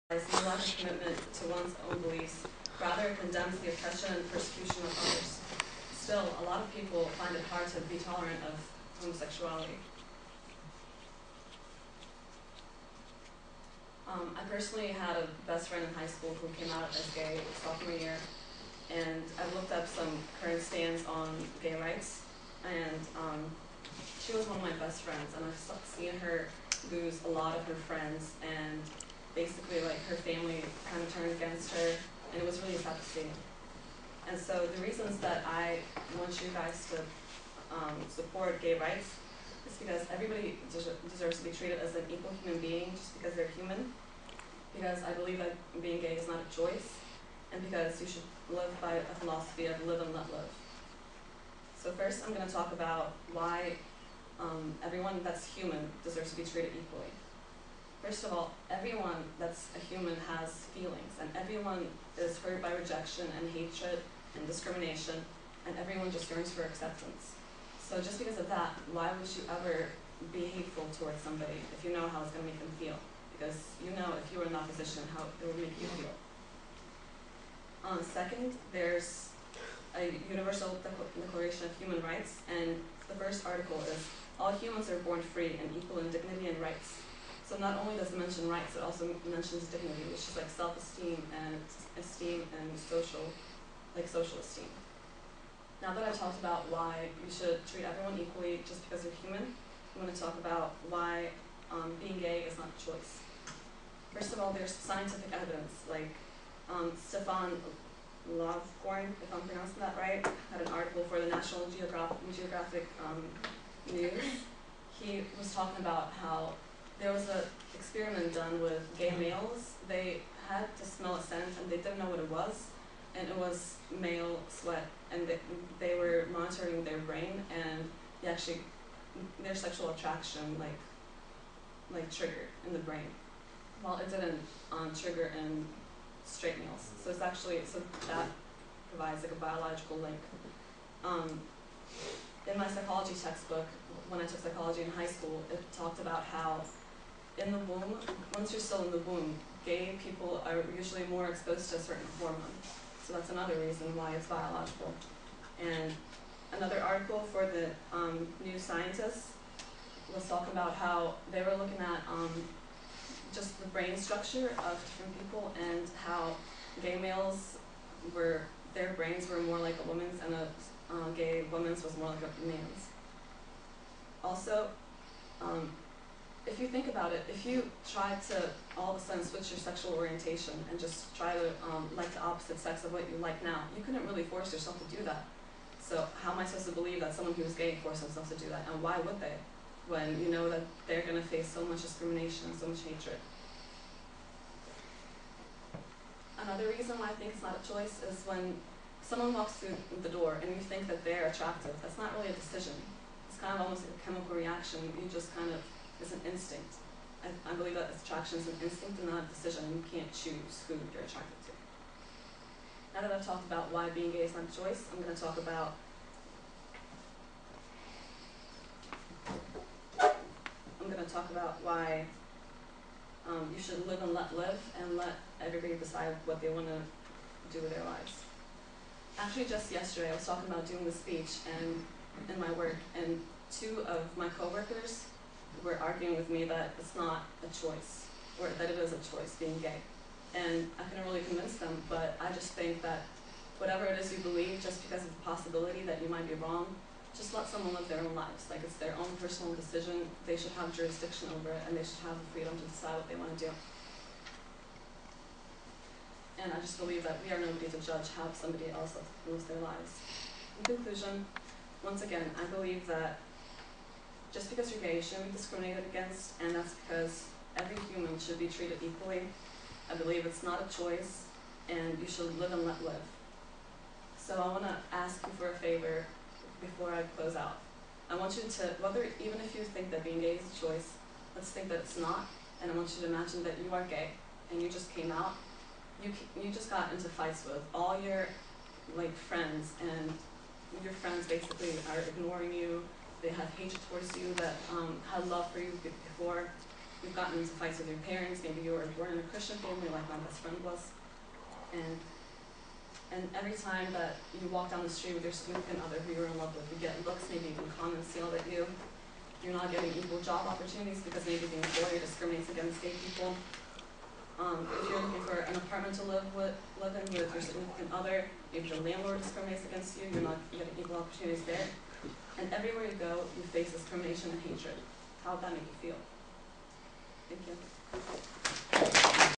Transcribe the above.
no lack of commitment to one's own beliefs, rather it condemns the oppression and persecution of others. Still, a lot of people find it hard to be tolerant of homosexuality. I personally had a best friend in high school who came out as gay sophomore year, and I've looked up some current stands on gay rights, and she was one of my best friends, and I've seen her lose a lot of her friends, and basically like her family kind of turned against her, and it was really sad to see. And so the reasons that I want you guys to support gay rights is because everybody deserves to be treated as an equal human being just because they're human, because I believe that being gay is not a choice, and because you should live by a philosophy of live and let live. So first I'm going to talk about why everyone that's human deserves to be treated equally. First of all, everyone that's a human has feelings, and everyone is hurt by rejection and hatred and discrimination, and everyone just yearns for acceptance. So just because of that, why would you ever be hateful towards somebody if you know how it's going to make them feel? Because you know if you were in that position how it would make you feel. Second, there's a Universal Declaration of Human Rights, and the first article is, all humans are born free and equal in dignity and rights. So not only does it mention rights, it also mentions dignity, which is like self-esteem and esteem and social esteem. Now that I've talked about why you should treat everyone equally just because they're human, I'm going to talk about why being gay is not a choice. First of all, there's scientific evidence, like Stefan Lovcorn, if I'm pronouncing that right, had an article for the National Geographic News. He was talking about how there was an experiment done with gay males. They had to smell a scent and they didn't know what it was, and it was male sweat, and they were monitoring their brain, and they actually, their sexual attraction like triggered in the brain, while it didn't trigger in straight males. So it's actually, so that provides like a biological link. In my psychology textbook, when I took psychology in high school, it talked about how in the womb, once you're still in the womb, gay people are usually more exposed to a certain hormone. So that's another reason why it's biological. And another article for the New Scientist was talking about how they were looking at just the brain structure of different people, and how gay males were, their brains were more like a woman's, and a gay woman's was more like a man's. Also, if you think about it, if you try to all of a sudden switch your sexual orientation and just try to like the opposite sex of what you like now, you couldn't really force yourself to do that. So how am I supposed to believe that someone who's gay forced themselves to do that? And why would they? When you know that they're going to face so much discrimination and so much hatred. Another reason why I think it's not a choice is when someone walks through the door and you think that they're attractive. That's not really a decision. It's kind of almost like a chemical reaction. You just kind of, it's an instinct. I believe that attraction is an instinct and not a decision. You can't choose who you're attracted to. Now that I've talked about why being gay is not a choice, I'm going to talk about why you should live and let live, and let everybody decide what they want to do with their lives. Actually, just yesterday I was talking about doing the speech and in my work, and two of my coworkers were arguing with me that it's not a choice, or that it is a choice being gay. And I couldn't really convince them, but I just think that whatever it is you believe, just because of the possibility that you might be wrong, just let someone live their own lives. Like, it's their own personal decision. They should have jurisdiction over it, and they should have the freedom to decide what they want to do. And I just believe that we are nobody to judge how somebody else lives their lives. In conclusion, once again, I believe that just because you're gay, you shouldn't be discriminated against, and that's because every human should be treated equally. I believe it's not a choice, and you should live and let live. So I want to ask you for a favor before I close out. I want you to, even if you think that being gay is a choice, let's think that it's not, and I want you to imagine that you are gay, and you just came out. You just got into fights with all your friends, and your friends basically are ignoring you. They have hatred towards you, that had love for you before. you've gotten into fights with your parents, maybe you were born in a Christian family like my best friend was, and every time that you walk down the street with your significant other who you're in love with, you get looks, maybe even comments yelled at you. You're not getting equal job opportunities because maybe the employer discriminates against gay people. If you're looking for an apartment to live in with your significant other, maybe the landlord discriminates against you, you're not getting equal opportunities there. And everywhere you go, you face discrimination and hatred. How would that make you feel? Thank you.